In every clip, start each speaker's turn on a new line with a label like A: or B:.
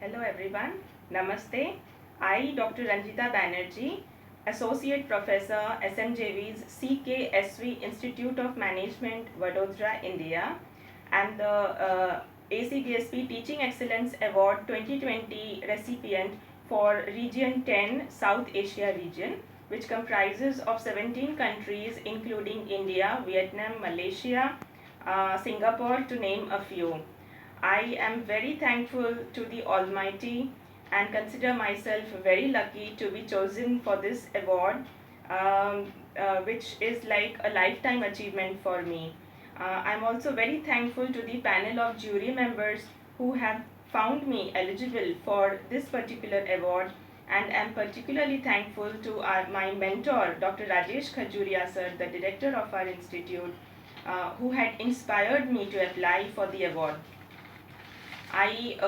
A: Hello everyone. Namaste. I, Dr. Ranjita Banerjee, Associate Professor, SMJV's CKSV Institute of Management, Vadodara, India, and the ACBSP Teaching Excellence Award 2020 recipient for Region 10, South Asia region, which comprises of 17 countries including India, Vietnam, Malaysia, Singapore, to name a few. I am very thankful to the Almighty and consider myself very lucky to be chosen for this award, which is like a lifetime achievement for me. I'm also very thankful to the panel of jury members who have found me eligible for this particular award, and am particularly thankful to my mentor, Dr. Rajesh Khajuria sir, the director of our institute, who had inspired me to apply for the award.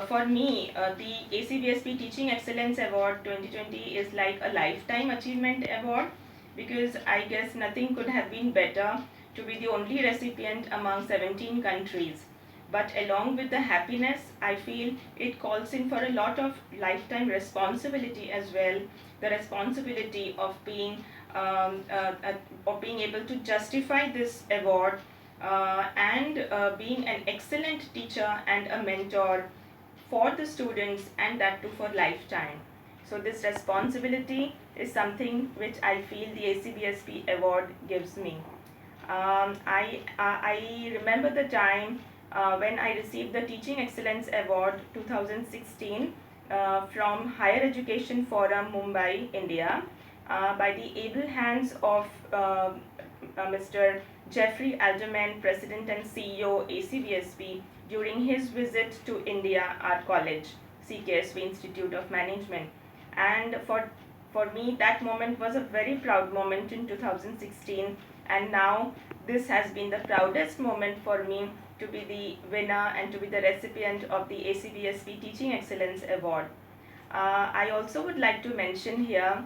A: For me, the ACBSP Teaching Excellence Award 2020 is like a lifetime achievement award, because I guess nothing could have been better to be the only recipient among 17 countries. But along with the happiness, I feel it calls in for a lot of lifetime responsibility as well. The responsibility of being able to justify this award, and being an excellent teacher and a mentor for the students, and that too for lifetime. So this responsibility is something which I feel the ACBSP award gives me. I remember the time when I received the Teaching Excellence Award 2016 from Higher Education Forum, Mumbai, India, by the able hands of Mr. Jeffrey Alderman, President and CEO ACBSP, during his visit to India, our college, CKSV Institute of Management. And for me, that moment was a very proud moment in 2016, and now this has been the proudest moment for me to be the winner and to be the recipient of the ACBSP Teaching Excellence Award. I also would like to mention here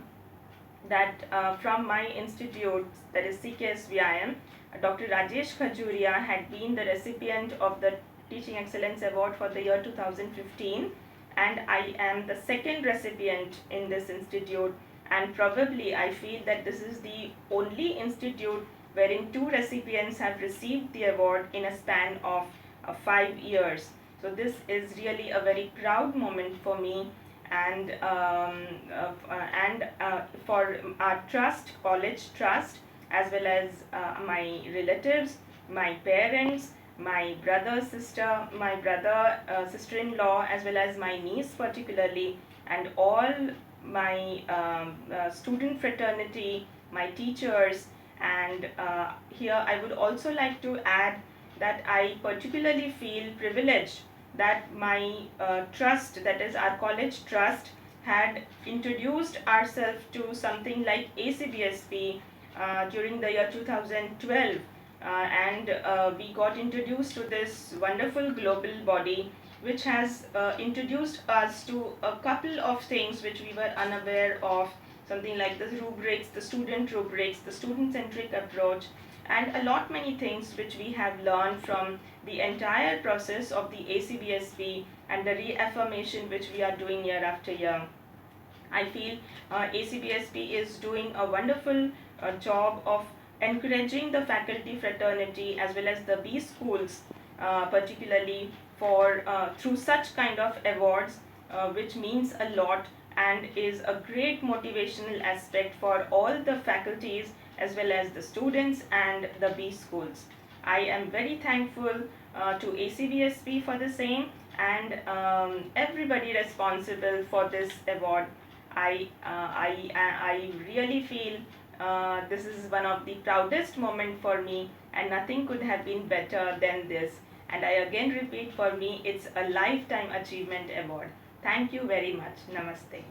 A: that from my institute, that is CKSVIM, Dr. Rajesh Khajuria had been the recipient of the Teaching Excellence Award for the year 2015, and I am the second recipient in this institute, and probably I feel that this is the only institute wherein two recipients have received the award in a span of 5 years. So this is really a very proud moment for me, and for our trust, college trust, as well as my relatives, my parents, my brother, sister-in-law, as well as my niece particularly, and all my student fraternity, my teachers, and here I would also like to add that I particularly feel privileged that my trust, that is our college trust, had introduced ourselves to something like ACBSP during the year 2012, and we got introduced to this wonderful global body, which has introduced us to a couple of things which we were unaware of, something like the rubrics, the student-centric approach, and a lot many things which we have learned from the entire process of the ACBSP and the reaffirmation which we are doing year after year. I feel ACBSP is doing a wonderful job of encouraging the faculty fraternity as well as the B schools, particularly for through such kind of awards, which means a lot and is a great motivational aspect for all the faculties as well as the students and the B schools. I am very thankful to ACBSP for the same, and everybody responsible for this award. I really feel this is one of the proudest moment for me, and nothing could have been better than this. And I again repeat, for me, it's a lifetime achievement award. Thank you very much. Namaste.